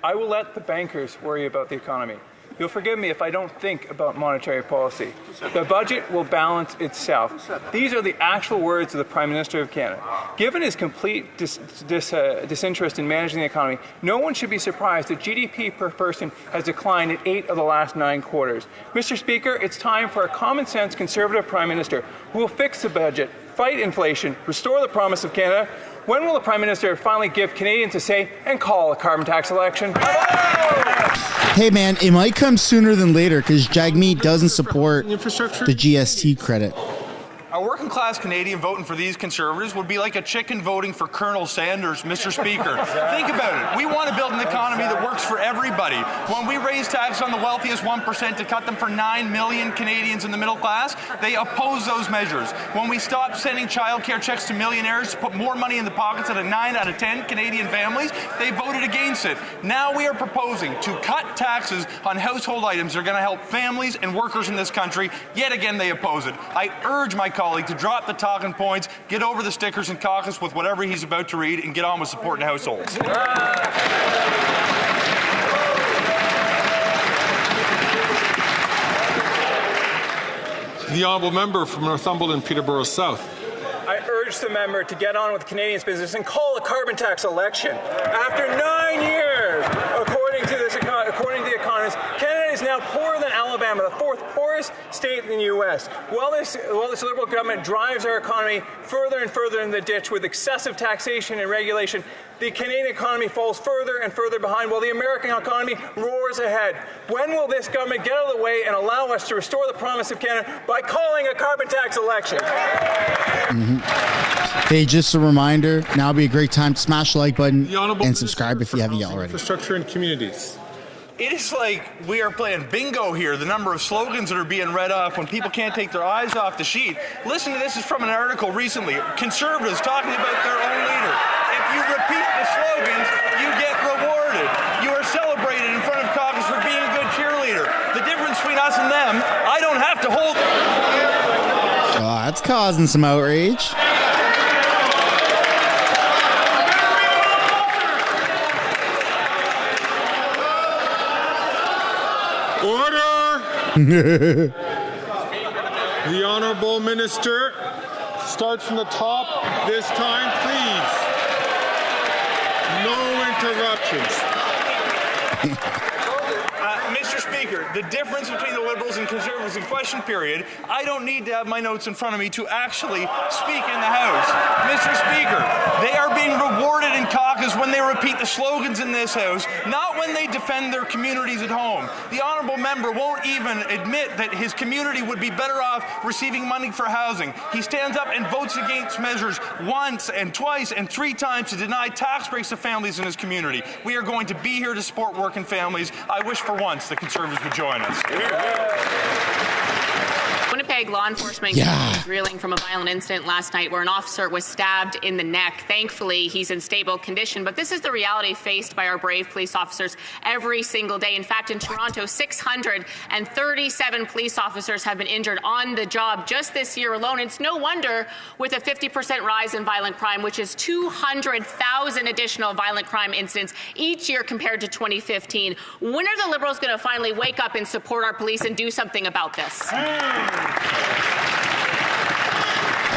I will let the bankers worry about the economy. You'll forgive me if I don't think about monetary policy. The budget will balance itself. These are the actual words of the Prime Minister of Canada. Given his complete disinterest in managing the economy, no one should be surprised that GDP per person has declined in 8 of the last 9 quarters. Mr. Speaker, it's time for a common-sense Conservative Prime Minister who will fix the budget, fight inflation, restore the promise of Canada. When will the Prime Minister finally give Canadians a say and call a carbon tax election? Hey man, it might come sooner than later because Jagmeet doesn't support the GST credit. A working class Canadian voting for these Conservatives would be like a chicken voting for Colonel Sanders, Mr. Speaker. Think about it. We want to build an economy that works for everybody. When we raise taxes on the wealthiest 1% to cut them for 9 million Canadians in the middle class, they oppose those measures. When we stop sending childcare checks to millionaires to put more money in the pockets of 9 out of 10 Canadian families, they voted against it. Now we are proposing to cut taxes on household items that are going to help families and workers in this country. Yet again, they oppose it. I urge my colleague to drop the talking points, get over the stickers and caucus with whatever he's about to read, and get on with supporting households. The honourable member from Northumberland, Peterborough South. I urge the member to get on with Canadians' business and call a carbon tax election. After 9 years, according to the economists, Canada is now poorer than Alabama, the 4th poorest state in the U.S. While this Liberal government drives our economy further and further in the ditch with excessive taxation and regulation, the Canadian economy falls further and further behind while the American economy roars ahead. When will this government get out of the way and allow us to restore the promise of Canada by calling a carbon tax election? Hey, just a reminder, now would be a great time to smash the like button and subscribe if you haven't yet already. Infrastructure and communities. It is like we are playing bingo here, the number of slogans that are being read off when people can't take their eyes off the sheet. Listen to this, is from an article recently. Conservatives talking about their own leader. If you repeat the slogans, you get rewarded. You are celebrated in front of caucus for being a good cheerleader. The difference between us and them, I don't have to hold... Oh, that's causing some outrage. Order! The Honourable Minister, start from the top this time, please. No interruptions. Mr. Speaker, the difference between the Liberals and Conservatives in question period, I don't need to have my notes in front of me to actually speak in the House. Mr. Speaker, they are being rewarded in caucus when they repeat the slogans in this House, not when they defend their communities at home. The honourable member won't even admit that his community would be better off receiving money for housing. He stands up and votes against measures once and twice and 3 times to deny tax breaks to families in his community. We are going to be here to support working families. I wish for once the Conservatives would join us. Winnipeg law enforcement is reeling from a violent incident last night where an officer was stabbed in the neck. Thankfully, he's in stable condition, but this is the reality faced by our brave police officers every single day. In fact, in Toronto, 637 police officers have been injured on the job just this year alone. It's no wonder with a 50% rise in violent crime, which is 200,000 additional violent crime incidents each year compared to 2015. When are the Liberals going to finally wake up and support our police and do something about this?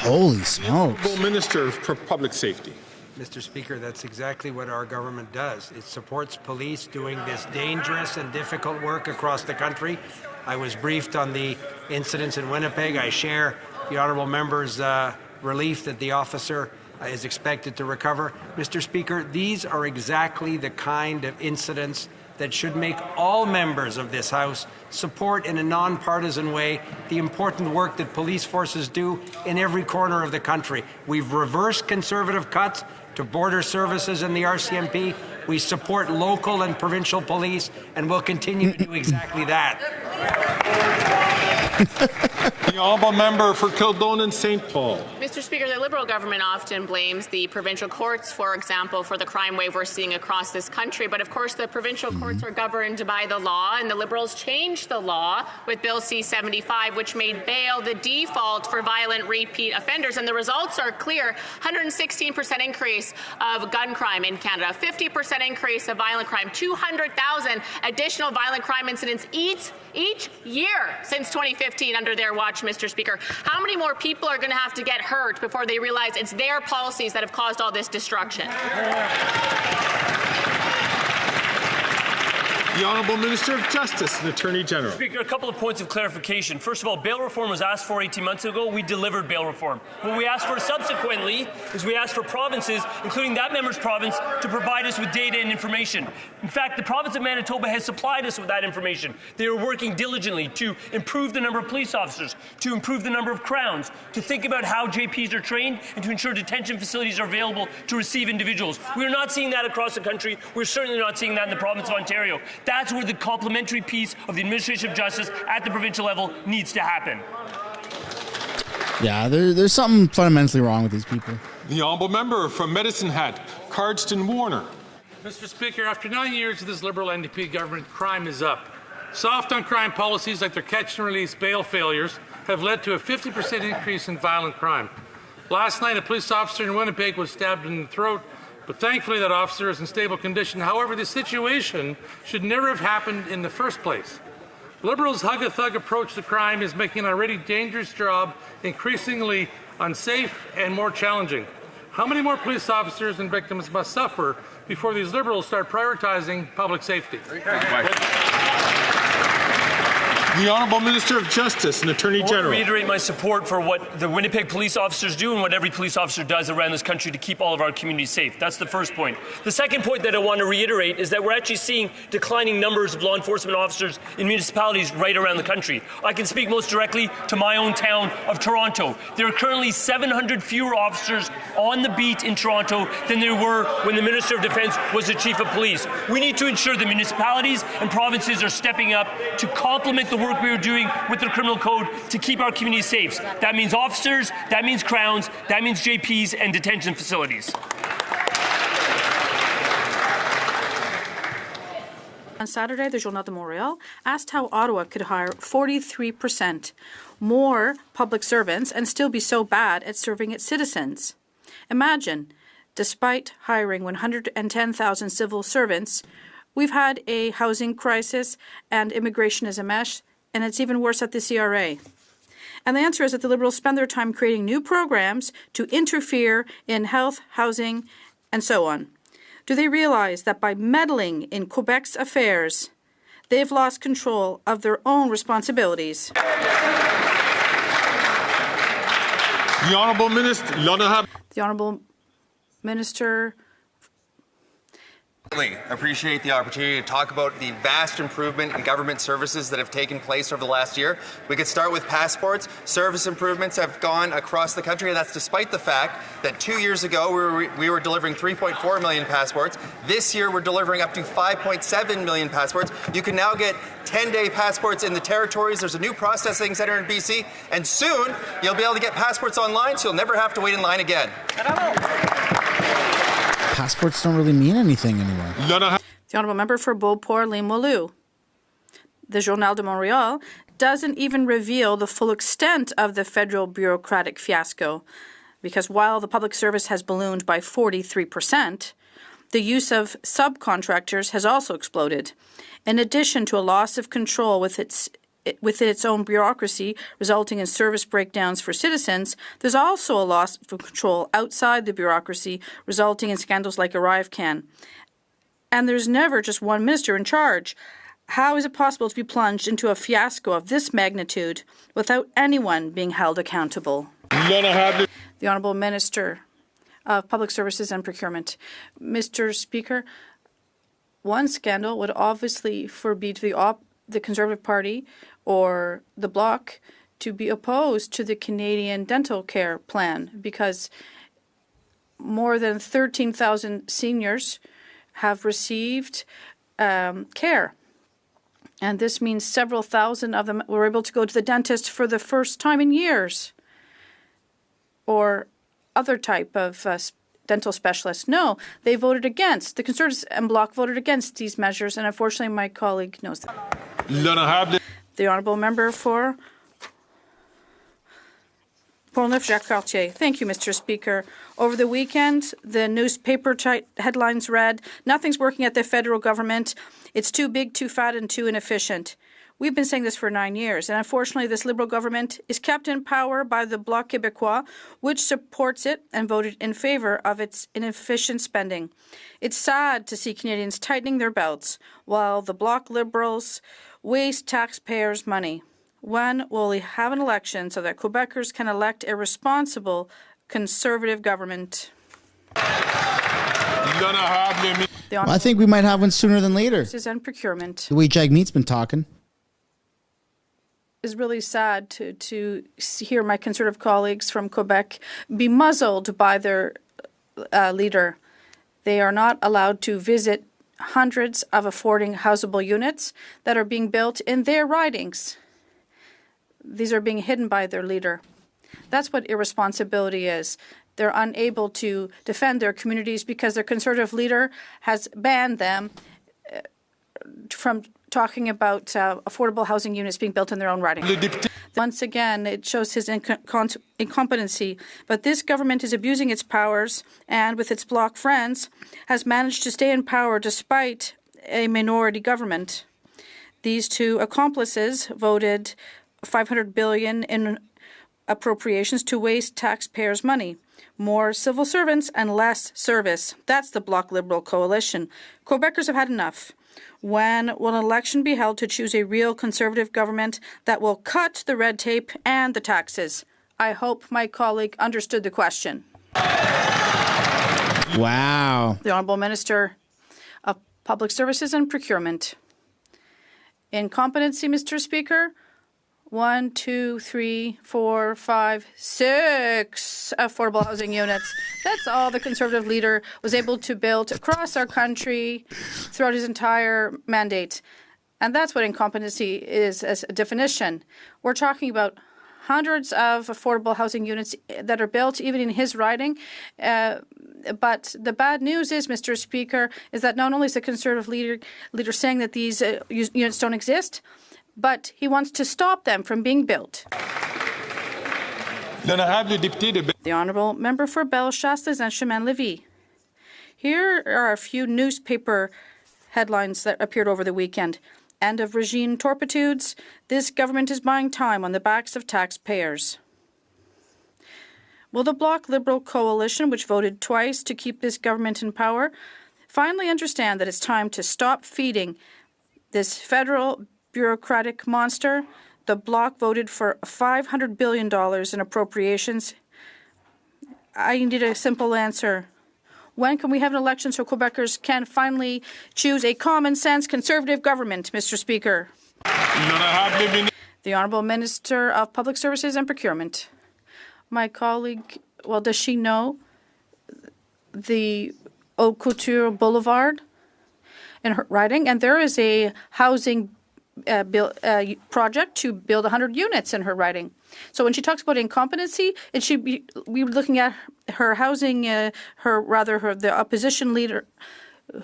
Holy smokes. Honourable Minister for Public Safety. Mr. Speaker, that's exactly what our government does. It supports police doing this dangerous and difficult work across the country. I was briefed on the incidents in Winnipeg. I share the honourable member's relief that the officer is expected to recover. Mr. Speaker, these are exactly the kind of incidents that should make all members of this House support in a nonpartisan way the important work that police forces do in every corner of the country. We've reversed Conservative cuts to border services and the RCMP. We support local and provincial police, and we'll continue to do exactly that. The honourable member for Kildone and St. Paul. Mr. Speaker, the Liberal government often blames the provincial courts, for example, for the crime wave we're seeing across this country. But of course, the provincial courts are governed by the law, and the Liberals changed the law with Bill C-75, which made bail the default for violent repeat offenders. And the results are clear. 116% increase of gun crime in Canada, 50% increase of violent crime, 200,000 additional violent crime incidents each year since 2015 under their watch, Mr. Speaker. How many more people are going to have to get hurt before they realize it's their policies that have caused all this destruction? The Honourable Minister of Justice and Attorney General. Speaker, a couple of points of clarification. First of all, bail reform was asked for 18 months ago. We delivered bail reform. What we asked for subsequently is we asked for provinces, including that member's province, to provide us with data and information. In fact, the province of Manitoba has supplied us with that information. They are working diligently to improve the number of police officers, to improve the number of crowns, to think about how JPs are trained, and to ensure detention facilities are available to receive individuals. We are not seeing that across the country. We're certainly not seeing that in the province of Ontario. That's where the complementary piece of the administration of justice at the provincial level needs to happen. Yeah, there's something fundamentally wrong with these people. The honourable member from Medicine Hat, Cardston Warner. Mr. Speaker, after 9 years of this Liberal NDP government, crime is up. Soft on crime policies like their catch and release bail failures have led to a 50% increase in violent crime. Last night, a police officer in Winnipeg was stabbed in the throat, but thankfully that officer is in stable condition. However, this situation should never have happened in the first place. Liberals' hug-a-thug approach to crime is making an already dangerous job increasingly unsafe and more challenging. How many more police officers and victims must suffer before these Liberals start prioritizing public safety? The Honourable Minister of Justice and Attorney General. I want to reiterate my support for what the Winnipeg police officers do and what every police officer does around this country to keep all of our communities safe. That's the first point. The second point that I want to reiterate is that we're actually seeing declining numbers of law enforcement officers in municipalities right around the country. I can speak most directly to my own town of Toronto. There are currently 700 fewer officers on the beat in Toronto than there were when the Minister of Defence was the Chief of Police. We need to ensure that municipalities and provinces are stepping up to complement the work we are doing with the criminal code to keep our communities safe. That means officers, that means crowns, that means JPs and detention facilities. On Saturday, the Journal de Montréal asked how Ottawa could hire 43% more public servants and still be so bad at serving its citizens. Imagine, despite hiring 110,000 civil servants, we've had a housing crisis and immigration is a mess, and it's even worse at the CRA. And the answer is that the Liberals spend their time creating new programs to interfere in health, housing, and so on. Do they realize that by meddling in Quebec's affairs, they've lost control of their own responsibilities? The Honourable Minister. The Honourable Minister. I appreciate the opportunity to talk about the vast improvement in government services that have taken place over the last year. We could start with passports. Service improvements have gone across the country, and that's despite the fact that 2 years ago we were delivering 3.4 million passports. This year we're delivering up to 5.7 million passports. You can now get 10-day passports in the territories. There's a new processing centre in BC, and soon you'll be able to get passports online, so you'll never have to wait in line again. Passports don't really mean anything anymore. The Honourable Member for Beauport-Limoilou. The Journal de Montréal doesn't even reveal the full extent of the federal bureaucratic fiasco, because while the public service has ballooned by 43%, the use of subcontractors has also exploded. In addition to a loss of control within its own bureaucracy, resulting in service breakdowns for citizens, there's also a loss of control outside the bureaucracy, resulting in scandals like ArriveCan. And there's never just one minister in charge. How is it possible to be plunged into a fiasco of this magnitude without anyone being held accountable? The Honourable Minister of Public Services and Procurement. Mr. Speaker, one scandal would obviously forbid the Conservative Party or the Bloc to be opposed to the Canadian dental care plan, because more than 13,000 seniors have received care. And this means several thousand of them were able to go to the dentist for the first time in years. Or other type of dental specialists. No, they voted against. The Conservatives and Bloc voted against these measures, and unfortunately my colleague knows that. The Honourable Member for Poilievre-Jacques-Cartier. Thank you, Mr. Speaker. Over the weekend, the newspaper headlines read, "Nothing's working at the federal government. It's too big, too fat, and too inefficient." We've been saying this for 9 years, and unfortunately this Liberal government is kept in power by the Bloc Québécois, which supports it and voted in favour of its inefficient spending. It's sad to see Canadians tightening their belts while the Bloc Liberals waste taxpayers' money. When will we have an election so that Quebecers can elect a responsible Conservative government? Well, I think we might have one sooner than later. And procurement. The way Jagmeet's been talking. Is really sad to hear my Conservative colleagues from Quebec be muzzled by their leader. They are not allowed to visit hundreds of affording housable units that are being built in their ridings. These are being hidden by their leader. That's what irresponsibility is. They're unable to defend their communities because their Conservative leader has banned them from talking about affordable housing units being built in their own riding. Once again, it shows his incompetency. But this government is abusing its powers and, with its Bloc friends, has managed to stay in power despite a minority government. These two accomplices voted $500 billion in appropriations to waste taxpayers' money. More civil servants and less service. That's the Bloc Liberal coalition. Quebecers have had enough. When will an election be held to choose a real Conservative government that will cut the red tape and the taxes? I hope my colleague understood the question. Wow. The Honourable Minister of Public Services and Procurement. Incompetency, Mr. Speaker. 1, 2, 3, 4, 5, 6 affordable housing units. That's all the Conservative leader was able to build across our country throughout his entire mandate. And that's what incompetency is as a definition. We're talking about hundreds of affordable housing units that are built even in his riding. But the bad news is, Mr. Speaker, is that not only is the Conservative leader saying that these units don't exist, but he wants to stop them from being built. The Honourable Member for Bellechasse and Chemin-Lévis. Here are a few newspaper headlines that appeared over the weekend. End of regime turpitudes. This government is buying time on the backs of taxpayers. Will the Bloc Liberal coalition, which voted twice to keep this government in power, finally understand that it's time to stop feeding this federal bureaucratic monster? The Bloc voted for $500 billion in appropriations. I need a simple answer. When can we have an election so Quebecers can finally choose a common-sense Conservative government, Mr. Speaker? The Honourable Minister of Public Services and Procurement. My colleague, well, does she know the Haute Couture Boulevard in her riding? And there is a housing project to build 100 units in her riding. So when she talks about incompetency, it should be we were looking at her housing, the opposition leader,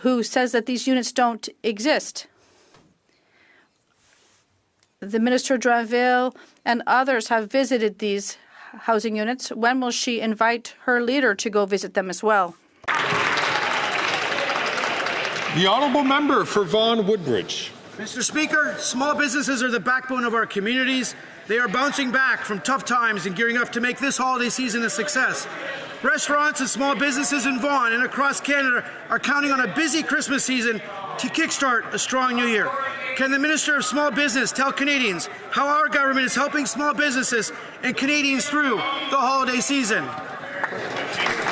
who says that these units don't exist. The Minister Dranville and others have visited these housing units. When will she invite her leader to go visit them as well? The Honourable Member for Vaughan Woodbridge. Mr. Speaker, small businesses are the backbone of our communities. They are bouncing back from tough times and gearing up to make this holiday season a success. Restaurants and small businesses in Vaughan and across Canada are counting on a busy Christmas season to kickstart a strong new year. Can the Minister of Small Business tell Canadians how our government is helping small businesses and Canadians through the holiday season?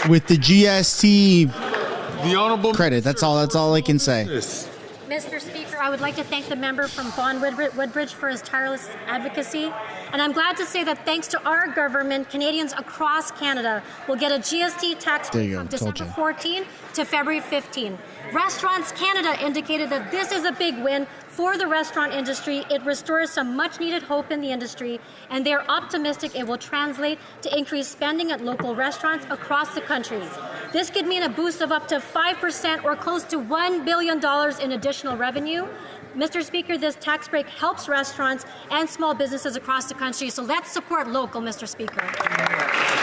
With the GST the Honourable credit, that's all I can say. Mr. Speaker, I would like to thank the member from Vaughan Woodbridge for his tireless advocacy. And I'm glad to say that thanks to our government, Canadians across Canada will get a GST tax break from December 14 to February 15. Restaurants Canada indicated that this is a big win for the restaurant industry. It restores some much-needed hope in the industry, and they're optimistic it will translate to increased spending at local restaurants across the country. This could mean a boost of up to 5% or close to $1 billion in additional revenue. Mr. Speaker, this tax break helps restaurants and small businesses across the country, so let's support local, Mr. Speaker.